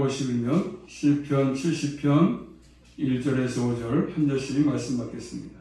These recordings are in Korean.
51면 시편 70편 1절에서 5절 한 절씩 말씀 받겠습니다.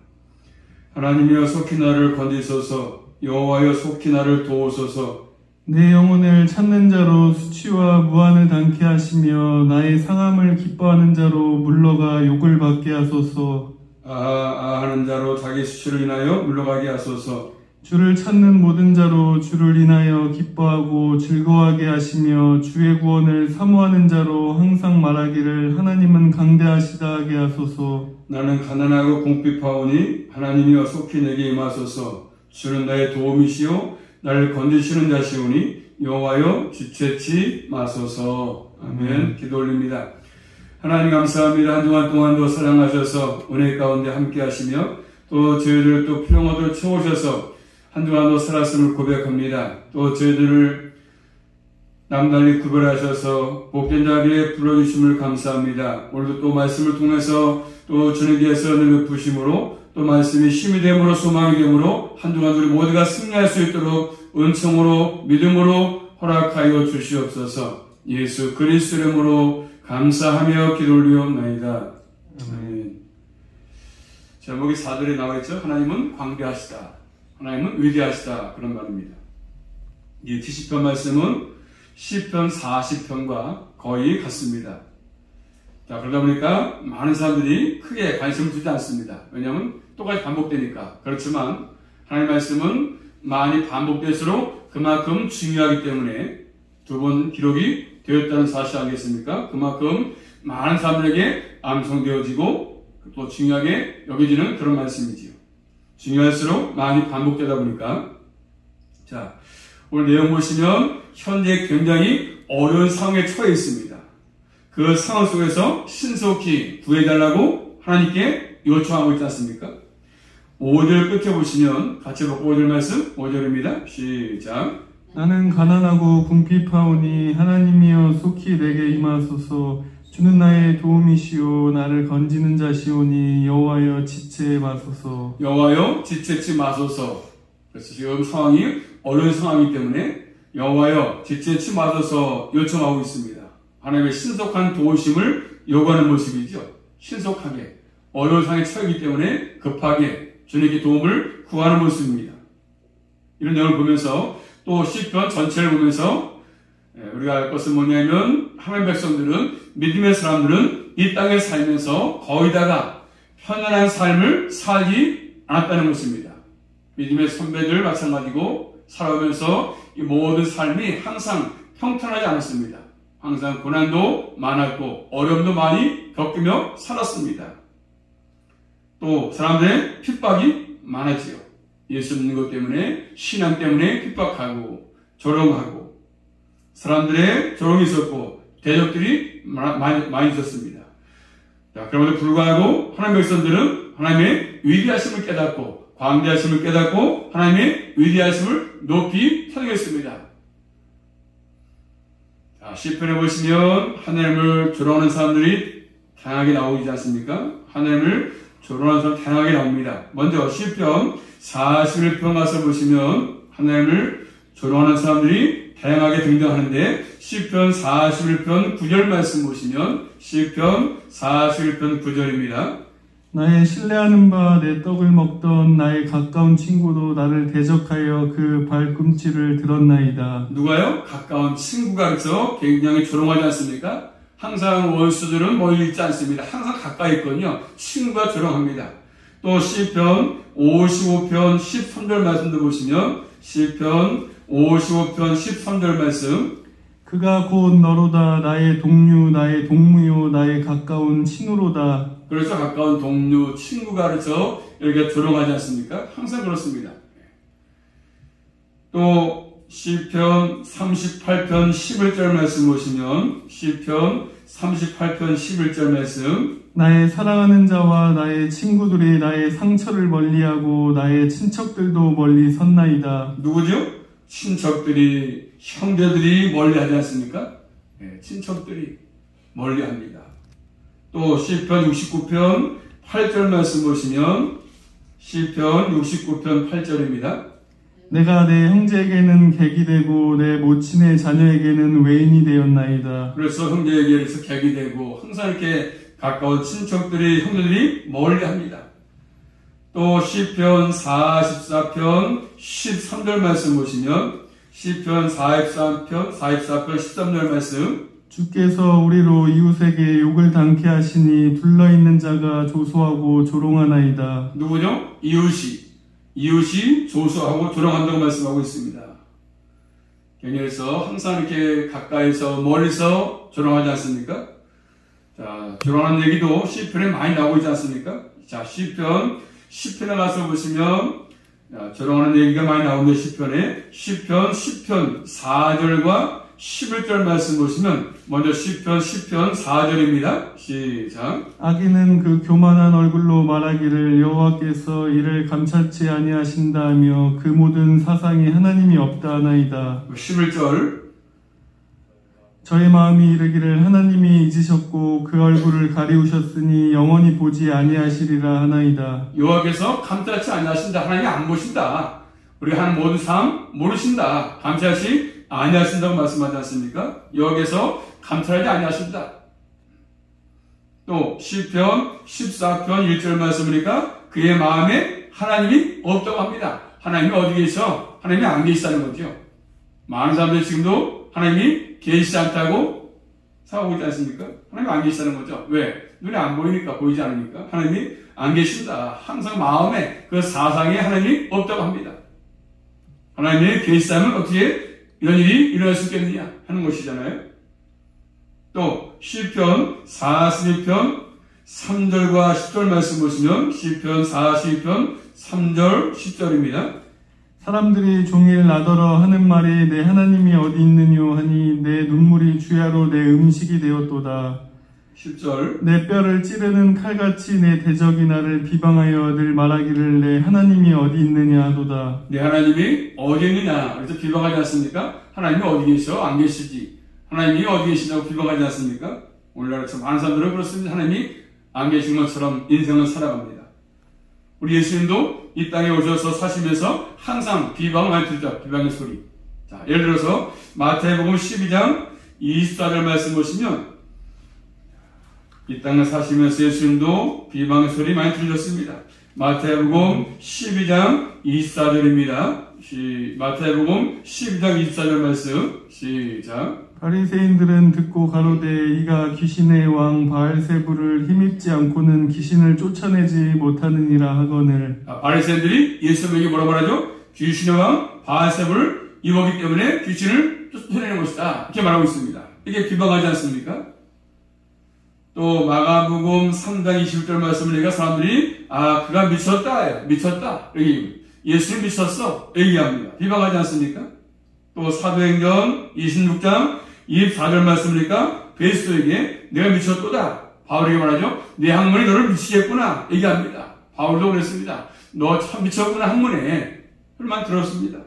하나님이여 속히 나를 건지소서. 여호와여 속히 나를 도우소서. 내 영혼을 찾는 자로 수치와 무한을 당케 하시며 나의 상함을 기뻐하는 자로 물러가 욕을 받게 하소서. 하는 자로 자기 수치를 인하여 물러가게 하소서. 주를 찾는 모든 자로 주를 인하여 기뻐하고 즐거워하게 하시며 주의 구원을 사모하는 자로 항상 말하기를 하나님은 강대하시다 하게 하소서. 나는 가난하고 궁핍하오니 하나님이여 속히 내게 임하소서. 주는 나의 도움이시오 나를 건지시는 자시오니 여호와여 주체치 마소서. 아멘. 기도 올립니다. 하나님 감사합니다. 한 주간 동안도 사랑하셔서 은혜 가운데 함께 하시며 또 저희들을 또 필요모도 채우셔서 한 주간도 살았음을 고백합니다. 또 저희들을 남달리 구별하셔서 복된 자리에 불러주심을 감사합니다. 오늘도 또 말씀을 통해서 또 주님께서 늘 부심으로 또 말씀이 힘이 됨으로 소망이 됨으로 한 주간 우리 모두가 승리할 수 있도록 은총으로 믿음으로 허락하여 주시옵소서. 예수 그리스도 이름으로 감사하며 기도 올리옵나이다. 아멘. 제목이 4절에 나와있죠. 하나님은 광대하시다. 하나님은 위대하시다. 그런 말입니다. 이 70편 말씀은 시편 40편과 거의 같습니다. 자, 그러다 보니까 많은 사람들이 크게 관심을 두지 않습니다. 왜냐하면 똑같이 반복되니까. 그렇지만 하나님의 말씀은 많이 반복될수록 그만큼 중요하기 때문에 두 번 기록이 되었다는 사실 아니겠습니까? 그만큼 많은 사람들에게 암송되어지고 또 중요하게 여겨지는 그런 말씀이지요. 중요할수록 많이 반복되다 보니까. 자, 오늘 내용 보시면 현재 굉장히 어려운 상황에 처해 있습니다. 그 상황 속에서 신속히 구해달라고 하나님께 요청하고 있지 않습니까? 5절 끝에 보시면 같이 보고 5절 말씀 5절입니다. 시작. 나는 가난하고 궁핍하오니 하나님이여 속히 내게 임하소서. 주는 나의 도움이시오 나를 건지는 자시오니 여호와여 지체 마소서. 여호와여 지체치 마소서. 그래서 지금 상황이 어려운 상황이기 때문에 여호와여 지체치 마소서 요청하고 있습니다. 하나님의 신속한 도우심을 요구하는 모습이죠. 신속하게 어려운 상황에 처하기 때문에 급하게 주님께 도움을 구하는 모습입니다. 이런 내용을 보면서 또 시편 전체를 보면서 우리가 알 것은 뭐냐면 하나님 백성들은 믿음의 사람들은 이 땅에 살면서 거의 다가 편안한 삶을 살지 않았다는 것입니다. 믿음의 선배들 마찬가지고 살아오면서 이 모든 삶이 항상 평탄하지 않았습니다. 항상 고난도 많았고 어려움도 많이 겪으며 살았습니다. 또 사람들의 핍박이 많았지요. 예수 믿는 것 때문에 신앙 때문에 핍박하고 조롱하고 사람들의 조롱이 있었고 대적들이 많이 있었습니다. 자, 그럼에도 불구하고 하나님의 백성들은 하나님의 위대하심을 깨닫고 광대하심을 깨닫고 하나님의 위대하심을 높이 설교했습니다. 자, 시편에 보시면 하나님을 조롱하는 사람들이 다양하게 나오지 않습니까? 하나님을 조롱하는 사람 다양하게 나옵니다. 먼저 시편 41편 가서 보시면 하나님을 조롱하는 사람들이 다양하게 등장하는데 시편 41편 9절 말씀 보시면 시편 41편 9절입니다. 나의 신뢰하는 바 내 떡을 먹던 나의 가까운 친구도 나를 대적하여 그 발꿈치를 들었나이다. 누가요? 가까운 친구가 그래서 굉장히 조롱하지 않습니까? 항상 원수들은 멀리 있지 않습니다. 항상 가까이 있거든요. 친구가 조롱합니다. 또 시편 55편 13절 말씀도 보시면 시편 55편 13절 말씀 그가 곧 너로다 나의 동류 나의 동무요 나의 가까운 친구로다. 그래서 가까운 동료 친구가 그래서 이렇게 조롱하지 않습니까? 항상 그렇습니다. 또 시편 38편 11절 말씀 보시면 시편 38편 11절 말씀 나의 사랑하는 자와 나의 친구들이 나의 상처를 멀리하고 나의 친척들도 멀리 섰나이다. 누구죠? 친척들이 형제들이 멀리하지 않습니까? 네, 친척들이 멀리합니다. 또 시편 69편 8절 말씀 보시면 시편 69편 8절입니다. 내가 내 형제에게는 객이 되고 내 모친의 자녀에게는 외인이 되었나이다. 그래서 형제에게서 객이 되고 항상 이렇게 가까운 친척들이 형제들이 멀리합니다. 또 시편 44편 13절 말씀 보시면 시편 44편 13절 말씀 주께서 우리로 이웃에게 욕을 당케 하시니 둘러있는 자가 조소하고 조롱하나이다. 누구죠? 이웃이 조소하고 조롱한다고 말씀하고 있습니다. 경에서 항상 이렇게 가까이서 멀리서 조롱하지 않습니까? 자, 조롱하는 얘기도 시편에 많이 나오고 있지 않습니까? 자, 시편에 가서 보시면 조롱하는 얘기가 많이 나오는데 시편 10편 4절과 11절 말씀 보시면 먼저 시편 4절입니다. 시작. 악인은 그 교만한 얼굴로 말하기를 여호와께서 이를 감찰치 아니하신다며 그 모든 사상이 하나님이 없다 하나이다. 11절. 저의 마음이 이르기를 하나님이 잊으셨고 그 얼굴을 가리우셨으니 영원히 보지 아니하시리라 하나이다. 여호와께서 감찰치 아니하신다. 하나님이 안 보신다. 우리가 하는 모든 삶 모르신다. 감찰치 아니하신다고 말씀하지 않습니까? 여호와께서 감찰하지 아니하신다. 또 시편 14편 1절 말씀이니까 그의 마음에 하나님이 없다고 합니다. 하나님이 어디 계셔? 하나님이 안 계시다는 거죠. 많은 사람들이 지금도 하나님이 계시지 않다고 생각하고 있지 않습니까? 하나님이 안 계시다는 거죠. 왜? 눈에 안 보이니까, 보이지 않으니까 하나님이 안 계신다. 항상 마음에 그 사상에 하나님이 없다고 합니다. 하나님이 계시다면 어떻게 이런 일이 일어날 수 있겠느냐 하는 것이잖아요. 또 시편 42편 3절과 10절 말씀 보시면 시편 42편 3절 10절입니다. 사람들이 종일 나더러 하는 말이 내 하나님이 어디 있느뇨 하니 내 눈물이 주야로 내 음식이 되었도다. 10절. 내 뼈를 찌르는 칼같이 내 대적이 나를 비방하여 늘 말하기를 내 하나님이 어디 있느냐 하도다. 내 하나님이 어디 있느냐 그래서 비방하지 않습니까? 하나님이 어디 계셔? 안 계시지. 하나님이 어디 계시냐고 비방하지 않습니까? 오늘날처럼 많은 사람들은 그렇습니다. 하나님이 안 계신 것처럼 인생을 살아갑니다. 우리 예수님도 이 땅에 오셔서 사시면서 항상 비방을 많이 들죠. 비방의 소리. 자, 예를 들어서 마태복음 12장 24절 말씀 보시면 이 땅에 사시면서 예수님도 비방의 소리 많이 들으셨습니다. 마태복음 12장 24절입니다. 마태복음 12장 24절 말씀 시작. 바리새인들은 듣고 가로되 이가 귀신의 왕 바알세불을 힘입지 않고는 귀신을 쫓아내지 못하느니라 하거늘. 바리새인들이 예수님에게 뭐라고 말하죠? 귀신의 왕 바알세불을 입었기 때문에 귀신을 쫓아내는 것이다. 이렇게 말하고 있습니다. 이게 비방하지 않습니까? 또 마가복음 3장 20절 말씀을 보니까 사람들이 그가 미쳤다. 예수님 미쳤어. 얘기합니다. 비방하지 않습니까? 또 사도행전 26장 24절 말씀이니까 베스도에게 내가 미쳤도다. 바울에게 말하죠. 내 학문이 너를 미치겠구나. 얘기합니다. 바울도 그랬습니다. 너 참 미쳤구나 학문에. 그만 들었습니다.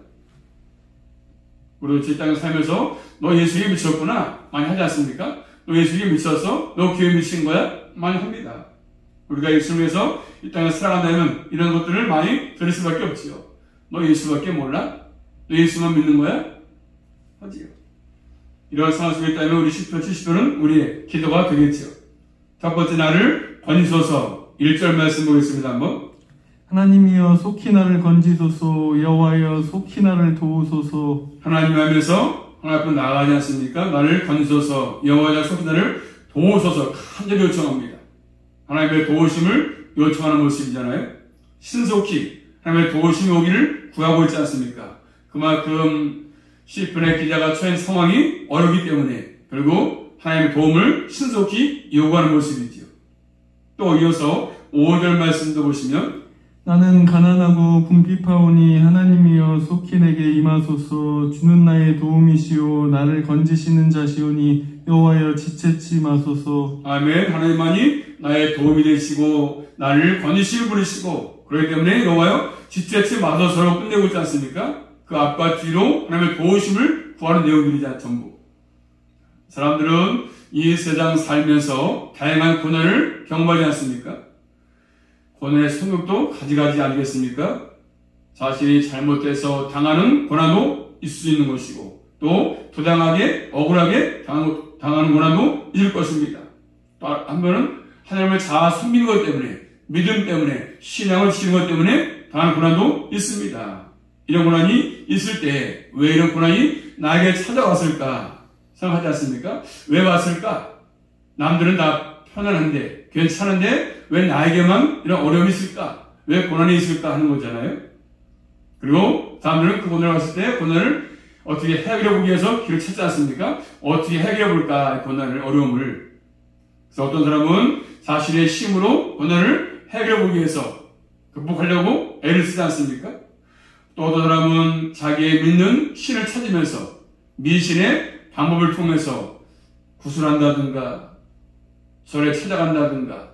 우리도 제 땅에 살면서 너 예수에게 미쳤구나. 많이 하지 않습니까? 너 예수에게 미쳤어? 너 교회에 미친 거야? 많이 합니다. 우리가 예수님에서 이 땅에 살아간다면 이런 것들을 많이 들을 수밖에 없지요. 너 예수밖에 몰라? 너 예수만 믿는 거야? 하지요. 이런 상황 속에 있다면 우리 10편 70편은 우리의 기도가 되겠죠. 첫 번째 나를 건지소서 1절 말씀 보겠습니다. 한번. 하나님이여 속히 나를 건지소서. 여호와여 속히 나를 도우소서. 하나님 하면서 하나님 앞으로 나아가지 않습니까? 나를 건지소서. 여호와여 속히 나를 도우소서. 간절히 요청합니다. 하나님의 도우심을 요청하는 모습이잖아요. 신속히 하나님의 도우심이 오기를 구하고 있지 않습니까? 그만큼 시편의 기자가 처한 상황이 어렵기 때문에 결국 하나님의 도움을 신속히 요구하는 모습이지요. 또 이어서 5절 말씀도 보시면 나는 가난하고 궁핍하오니 하나님이여 속히 내게 임하소서. 주는 나의 도움이시오. 나를 건지시는 자시오니 여호와여 지체치 마소서. 아멘. 하나님만이 나의 도움이 되시고 나를 건지시는 분이시고 그렇기 때문에 여호와여 지체치 마소서로 끝내고 있지 않습니까? 그 앞과 뒤로 하나님의 도우심을 구하는 내용들이자 전부. 사람들은 이 세상 살면서 다양한 고난을 경험하지 않습니까? 고난의 성격도 가지가지 아니겠습니까? 자신이 잘못돼서 당하는 고난도 있을 수 있는 것이고 또 부당하게 억울하게 당하는 고난도 있을 것입니다. 또 한번은 하나님을 잘 섬기는 것 때문에 믿음 때문에 신앙을 지키는 것 때문에 당하는 고난도 있습니다. 이런 고난이 있을 때 왜 이런 고난이 나에게 찾아왔을까 생각하지 않습니까? 왜 왔을까? 남들은 다 편안한데 괜찮은데 왜 나에게만 이런 어려움이 있을까? 왜 고난이 있을까 하는 거잖아요. 그리고 사람들은 그 고난을 왔을 때 고난을 어떻게 해결해 보기 위해서 길을 찾지 않습니까? 어떻게 해결해 볼까? 고난을, 어려움을. 그래서 어떤 사람은 자신의 힘으로 고난을 해결해 보기 위해서 극복하려고 애를 쓰지 않습니까? 또 어떤 사람은 자기의 믿는 신을 찾으면서 미신의 방법을 통해서 구슬한다든가 절에 찾아간다든가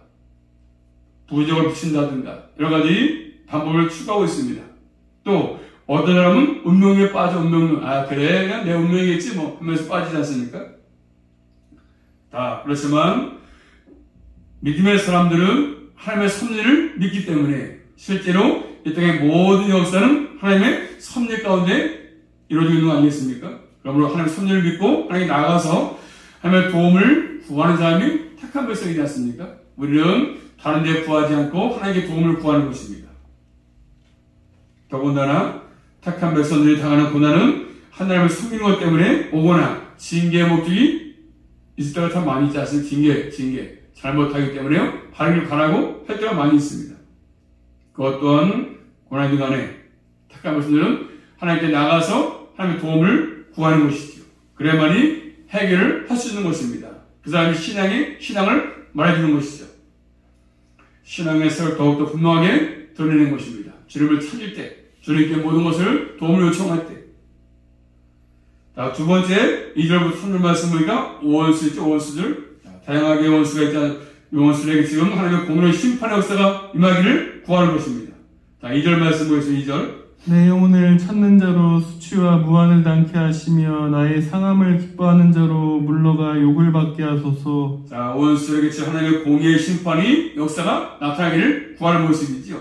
부적을 붙인다든가 여러 가지 방법을 추구하고 있습니다. 또 어떤 사람은 운명에 빠져 운명, 그래 그냥 내 운명이겠지 뭐 하면서 빠지지 않습니까? 그렇지만 믿음의 사람들은 하나님의 섭리를 믿기 때문에 실제로 이 땅의 모든 역사는 하나님의 섭리 가운데 이루어지고 있는 거 아니겠습니까? 그러므로 하나님의 섭리를 믿고 하나님께 나가서 하나님의 도움을 구하는 사람이 택한 백성이지 않습니까? 우리는 다른 데 구하지 않고 하나님께 도움을 구하는 것입니다. 더군다나 택한 백성들이 당하는 고난은 하나님을 섬기는 것 때문에 오거나 징계의 목적이 있을 때가 참 많이 있지 않습니까? 징계. 잘못하기 때문에요. 바르기를 바라고 할 때가 많이 있습니다. 그것 또한 고난이든 간에 택한 백성들은 하나님께 나가서 하나님의 도움을 구하는 것이죠. 그래야만이 해결을 할 수 있는 것입니다. 그 사람이 신앙을 말해주는 것이죠. 신앙의 색을 더욱더 분명하게 드러내는 것입니다. 주님을 찾을 때, 주님께 모든 것을 도움을 요청할 때. 두 번째, 2절부터 3절 말씀 보니까 원수 있죠, 원수들. 다양하게 원수가 있잖아요. 원수들에게 지금 하나님의 공의로운 심판의 역사가 임하기를 구하는 것입니다. 2절 말씀 보겠습니다. 2절. 내 영혼을 찾는 자로 수치와 무한을 당케 하시며 나의 상함을 기뻐하는 자로 물러가 욕을 받게 하소서. 원수에게 지금 하나님의 공의의 심판이 역사가 나타나기를 구하는 모습이지요.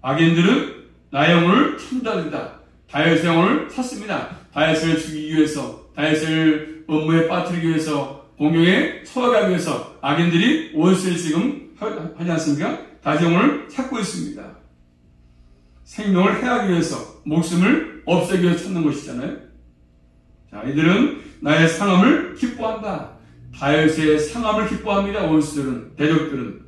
악인들은 나의 영혼을 찾는다. 다윗의 영혼을 찾습니다. 다윗을 죽이기 위해서, 다윗을 업무에 빠뜨리기 위해서, 공경에 처하기 위해서 악인들이 원수를 지금 하지 않습니까? 다윗의 영혼을 찾고 있습니다. 생명을 해하기 위해서, 목숨을 없애기 위해서 찾는 것이잖아요. 이들은 나의 상함을 기뻐한다. 다윗의 상함을 기뻐합니다. 원수들은, 대적들은.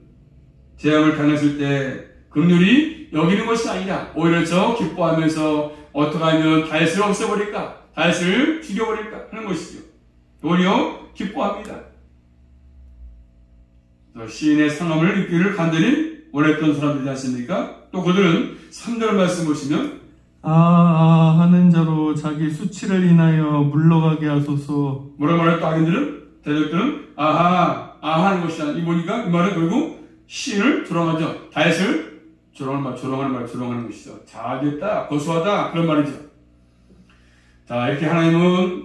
재앙을 당했을 때 긍휼히 여기는 것이 아니라 오히려 저 기뻐하면서 어떻게 하면 다윗을 없애버릴까? 다윗을 죽여버릴까? 하는 것이죠. 오히려 기뻐합니다. 시인의 상함을 입기를 간절히 원했던 사람들이지 않습니까? 또 그들은 3절 말씀 보시면 하는 자로 자기 수치를 인하여 물러가게 하소서. 뭐라 말했다 악인들은? 대적들은 하는 것이 아니라 이 보니까 이 말은 결국 시인을 조롱하죠. 다윗을 조롱하는 것이죠. 잘됐다, 고소하다 그런 말이죠. 이렇게 하나님은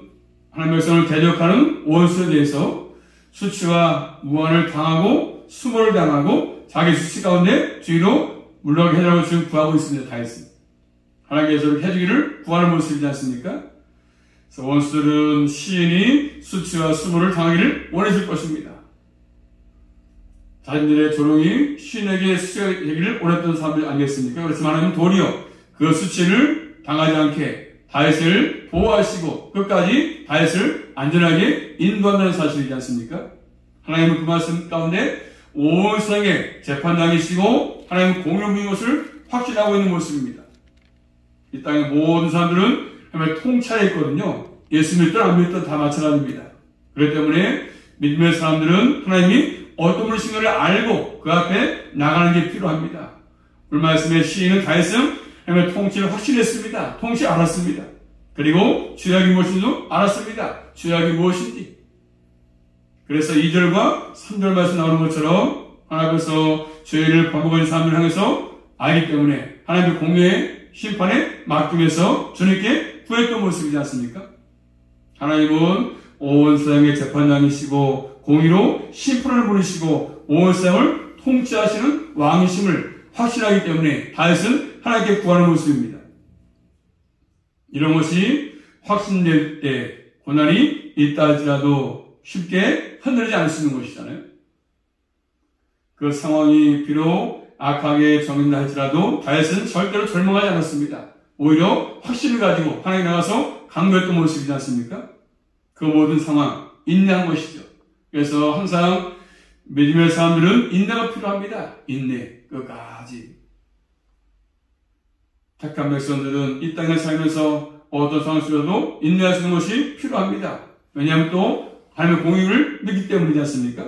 하나님의 백성을 대적하는 원수에 대해서 수치와 무한을 당하고 수모를 당하고 자기 수치 가운데 주의로 물러가게 해달라고 지금 구하고 있습니다. 다윗은 하나님께서 해주기를 구하는 모습이지 않습니까? 그래서 원수들은 시인이 수치와 수모를 당하기를 원했을 것입니다. 자신들의 조롱이 시인에게 수치가 되기를 원했던 사람들 아니겠습니까? 그렇지만 하나님은 도리어 그 수치를 당하지 않게 다윗을 보호하시고 끝까지 다윗을 안전하게 인도한다는 사실이지 않습니까? 하나님은 그 말씀 가운데 온 세상에 재판당이시고 하나님은 공의로운 것을 확신하고 있는 모습입니다. 이 땅의 모든 사람들은 하나님의 통찰에 있거든요. 예수 믿든 안 믿든 다 마찬가지입니다. 그렇기 때문에 믿음의 사람들은 하나님이 어떤 분이신가를 알고 그 앞에 나가는 게 필요합니다. 오늘 말씀의 시인은 다윗은 하나님의 통치를 확신했습니다. 통치 알았습니다. 그리고 죄악이 무엇인지도 알았습니다. 죄악이 무엇인지. 그래서 2절과 3절 말씀 나오는 것처럼 하나님께서 죄를 반복하는 사람들을 향해서 알기 때문에 하나님의 공의의 심판에 맡기면서 주님께 구했던 모습이지 않습니까? 하나님은 온 세상의 재판장이시고 공의로 심판을 부리시고 온 세상을 통치하시는 왕이심을 확신하기 때문에 다윗은 하나님께 구하는 모습입니다. 이런 것이 확신될 때 고난이 있다 할지라도 쉽게 흔들리지 않을 수 있는 것이잖아요. 그 상황이 비록 악하게 정인다 할지라도 다윗은 절대로 절망하지 않았습니다. 오히려 확신을 가지고 하나님 나가서 강구했던 모습이지 않습니까? 그 모든 상황, 인내한 것이죠. 그래서 항상 믿음의 사람들은 인내가 필요합니다. 인내, 끝까지. 택한 백성들은 이 땅에 살면서 어떤 상황 속에서도 인내할 수 있는 것이 필요합니다. 왜냐하면 또 하나님의 공의를 믿기 때문이지 않습니까?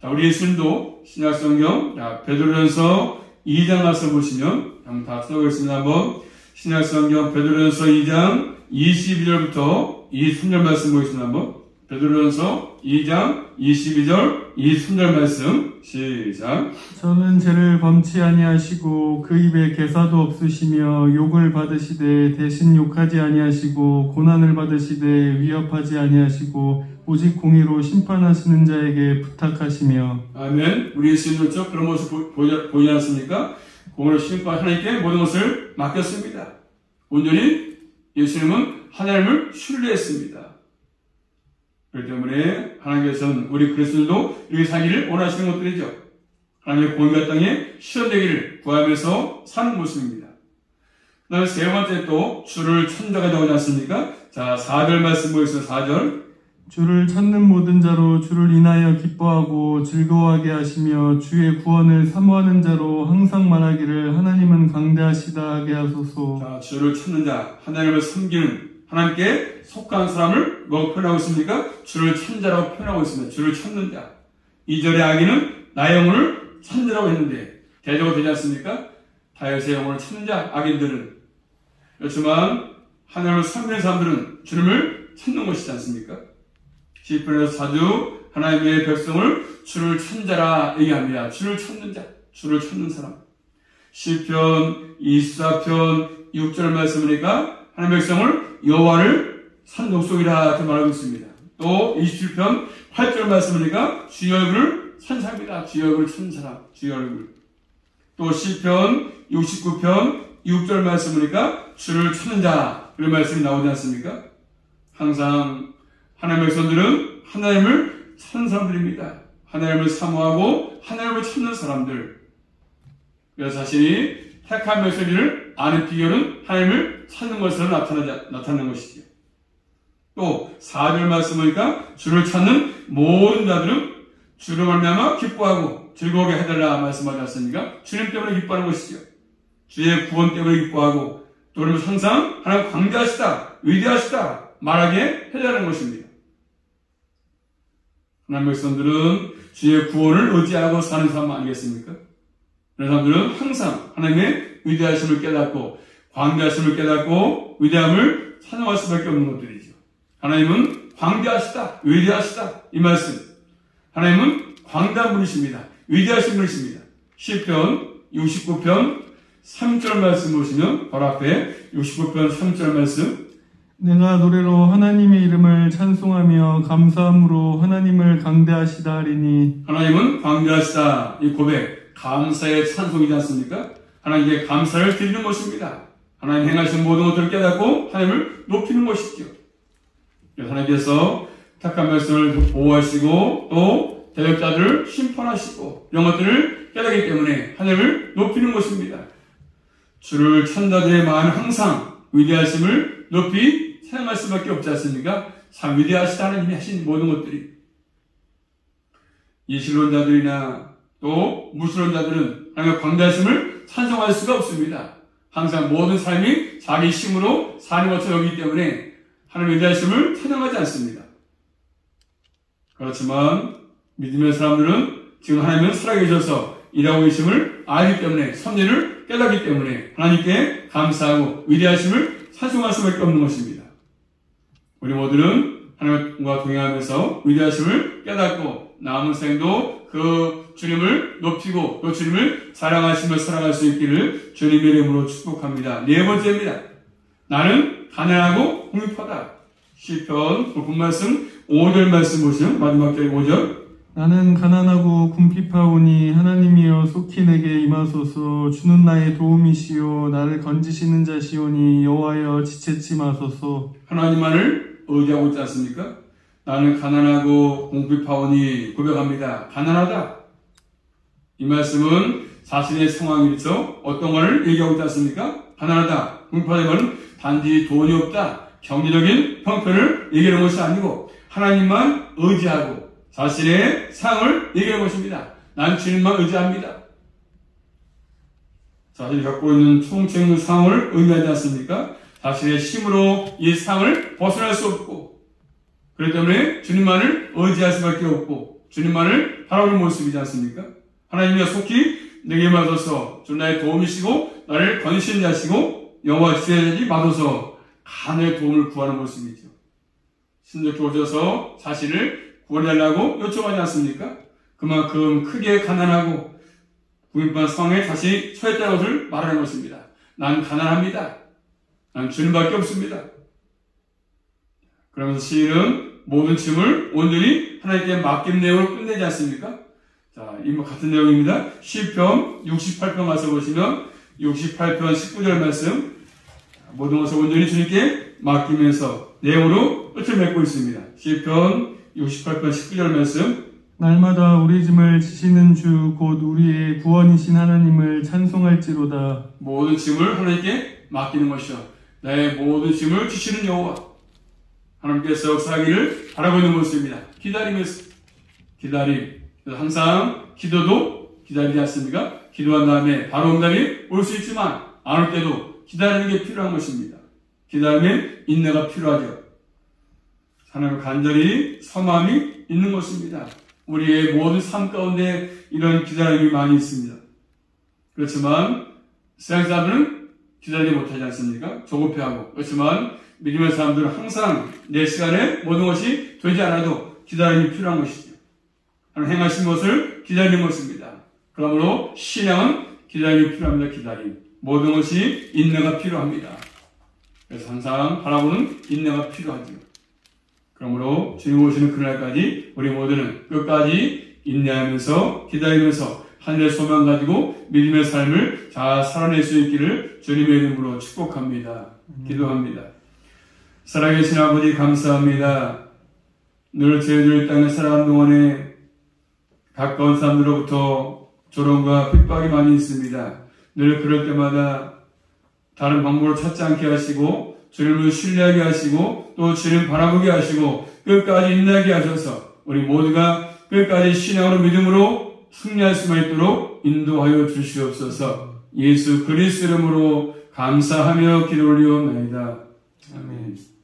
자, 우리 예수님도 신약성경, 베드로전서 2장 가서 보시면, 한번 다 써보겠습니다. 한번 신약성경 베드로전서 2장 22절부터 23절 말씀 보겠습니다. 한번 베드로전서 2장 22절 23절 말씀 시작. 저는 죄를 범치 아니하시고 그 입에 개사도 없으시며 욕을 받으시되 대신 욕하지 아니하시고 고난을 받으시되 위협하지 아니하시고 오직 공의로 심판하시는 자에게 부탁하시며. 아멘. 우리 예수님도 그런 모습 보이지 않습니까? 공의로 심판 하나님께 모든 것을 맡겼습니다. 온전히 예수님은 하나님을 신뢰했습니다. 그렇기 때문에 하나님께서는 우리 그리스도도 이렇게 살기를 원하시는 것들이죠. 하나님의 공의가 땅에 실현되기를 구하면서 사는 모습입니다. 그 다음에 세 번째 또 주를 찾는 자가 나오지 않습니까? 자, 4절 말씀 보겠습니다. 4절. 주를 찾는 모든 자로 주를 인하여 기뻐하고 즐거워하게 하시며 주의 구원을 사모하는 자로 항상 말하기를 하나님은 강대하시다 하게 하소서. 자, 주를 찾는 자, 하나님을 섬기는 하나님께 속한 사람을 뭐라고 표현하고 있습니까? 주를 찾는 자라고 표현하고 있습니다. 주를 찾는 자. 2절의 악인은 나의 영혼을 찾는 자라고 했는데 대조가 되지 않습니까? 다윗의 영혼을 찾는 자, 악인들은. 그렇지만 하나님을 섬기는 사람들은 주님을 찾는 것이지 않습니까? 시편에서 자주 하나님의 백성을 주를 찾는 자라 얘기합니다. 주를 찾는 자, 주를 찾는 사람. 시편 24편 6절 말씀이니까 하나님의 백성을 여호와를 산독속이라 이렇게 말하고 있습니다. 또 27편 8절 말씀이니까 주의 얼굴을 찾는 사람이다. 주의 얼굴을 찾는 사람, 주의 얼굴. 또 시편 69편 6절 말씀이니까 주를 찾는 자, 그런 말씀이 나오지 않습니까? 항상 하나님의 백성들은 하나님을 찾는 사람들입니다. 하나님을 사모하고 하나님을 찾는 사람들. 그래서 자신이 택한 백성들을 아는 비결은 하나님을 찾는 것으로 나타나는 것이죠. 또 4절 말씀 보니까 주를 찾는 모든 자들은 주를 말미암아 기뻐하고 즐거우게 해달라 말씀하지 않습니까? 주님 때문에 기뻐하는 것이죠. 주의 구원 때문에 기뻐하고 또 그러면 항상 하나님 광대하시다, 위대하시다 말하게 해달라는 것입니다. 하나님의 백성들은 주의 구원을 의지하고 사는 사람 아니겠습니까? 그런 사람들은 항상 하나님의 위대하심을 깨닫고 광대하심을 깨닫고 위대함을 찬양할 수밖에 없는 것들이죠. 하나님은 광대하시다, 위대하시다 이 말씀. 하나님은 광대한 분이십니다. 위대하신 분이십니다. 시편 69편 3절 말씀 보시면 바로 앞에 69편 3절 말씀. 내가 노래로 하나님의 이름을 찬송하며 감사함으로 하나님을 강대하시다 하리니. 하나님은 광대하시다 이 고백 감사의 찬송이지 않습니까? 하나님께 감사를 드리는 것입니다. 하나님 행하신 모든 것들을 깨닫고 하나님을 높이는 것이죠. 하나님께서 택한 백성을 보호하시고 또 대적자들을 심판하시고 이런 것들을 깨닫기 때문에 하나님을 높이는 것입니다. 주를 찾는 자들의 마음은 항상 위대하심을 높이 찬양할 수밖에 없지 않습니까? 참 위대하시다 하나님이 하신 모든 것들이. 이신론자들이나 또 무신론자들은 하나님의 광대하심을 찬송할 수가 없습니다. 항상 모든 삶이 자기 힘으로 사는 것처럼 여기기 때문에 하나님의 위대하심을 찬양하지 않습니다. 그렇지만 믿음의 사람들은 지금 하나님은 살아계셔서 일하고 계심을 알기 때문에 섭리를 깨닫기 때문에 하나님께 감사하고 위대하심을 찬송할 수밖에 없는 것입니다. 우리 모두는 하나님과 동행하면서 위대하심을 깨닫고 남은 생도 그 주님을 높이고 그 주님을 사랑하시며 살아갈 수 있기를 주님의 이름으로 축복합니다. 네 번째입니다. 나는 가난하고 궁핍하다. 시편 본 말씀 5절 말씀 보시면 마지막 절 5절. 나는 가난하고 궁핍하오니 하나님이여 속히 내게 임하소서. 주는 나의 도움이시요 나를 건지시는 자시오니 여호와여 지체치 마소서. 하나님만을 의지하고 있지 않습니까? 나는 가난하고 궁핍하오니 고백합니다. 가난하다. 이 말씀은 자신의 상황에서 어떤 것을 얘기하고 있지 않습니까? 가난하다. 궁핍하다는 것은 단지 돈이 없다. 경제적인 형편을 얘기하는 것이 아니고 하나님만 의지하고 자신의 상을 얘기하는 것입니다. 난 주님만 의지합니다. 자신이 갖고 있는 총체적인 상을 의미하지 않습니까? 자신의 힘으로 이 상을 벗어날 수 없고 그렇기 때문에 주님만을 의지할 수밖에 없고 주님만을 바라보는 모습이지 않습니까? 하나님이여 속히 내게 임하소서. 주 나의 도움이시고 나를 건지시는 자시고 여호와 지체하지 마소서. 간의 도움을 구하는 모습이죠. 신속히 오셔서 자신을 구원해달라고 요청하지 않습니까? 그만큼 크게 가난하고 궁핍한 상황에 다시 처했다는 것을 말하는 것입니다. 난 가난합니다. 난 주님밖에 없습니다. 그러면서 시인은 모든 짐을 온전히 하나님께 맡긴 내용으로 끝내지 않습니까? 자, 이 같은 내용입니다. 시편 68편 가서 보시면 68편 19절 말씀 모든 것을 온전히 주님께 맡기면서 내용으로 끝을 맺고 있습니다. 시편 68편 19절 말씀 날마다 우리 짐을 지시는 주 곧 우리의 구원이신 하나님을 찬송할지로다. 모든 짐을 하나님께 맡기는 것이요 나의 모든 짐을 지시는 여호와 하나님께서 역사하기를 바라고 있는 모습입니다. 기다리면서 기다림 항상 기도도 기다리지 않습니까? 기도한 다음에 바로 응답이 올 수 있지만 안 올 때도 기다리는 게 필요한 것입니다. 기다림에 인내가 필요하죠. 하나님의 간절히 섬함이 있는 것입니다. 우리의 모든 삶 가운데 이런 기다림이 많이 있습니다. 그렇지만 세상 사람들은 기다리지 못하지 않습니까? 조급해하고. 그렇지만 믿음의 사람들은 항상 내 시간에 모든 것이 되지 않아도 기다림이 필요한 것이죠. 하나님 행하신 것을 기다리는 것입니다. 그러므로 신앙은 기다림이 필요합니다. 기다림. 모든 것이 인내가 필요합니다. 그래서 항상 바라보는 인내가 필요하죠. 그러므로 주님 오시는 그날까지 우리 모두는 끝까지 인내하면서 기다리면서 하늘의 소망 가지고 믿음의 삶을 잘 살아낼 수 있기를 주님의 이름으로 축복합니다. 기도합니다. 살아계신 아버지 감사합니다. 늘 저희들 땅에 살아가는 동안에 가까운 사람들로부터 조롱과 핍박이 많이 있습니다. 늘 그럴 때마다 다른 방법을 찾지 않게 하시고 주님을 신뢰하게 하시고 또 주님 바라보게 하시고 끝까지 인내하게 하셔서 우리 모두가 끝까지 신앙으로 믿음으로 승리할 수만 있도록 인도하여 주시옵소서. 예수 그리스도 이름으로 감사하며 기도 올리옵나이다. 아멘.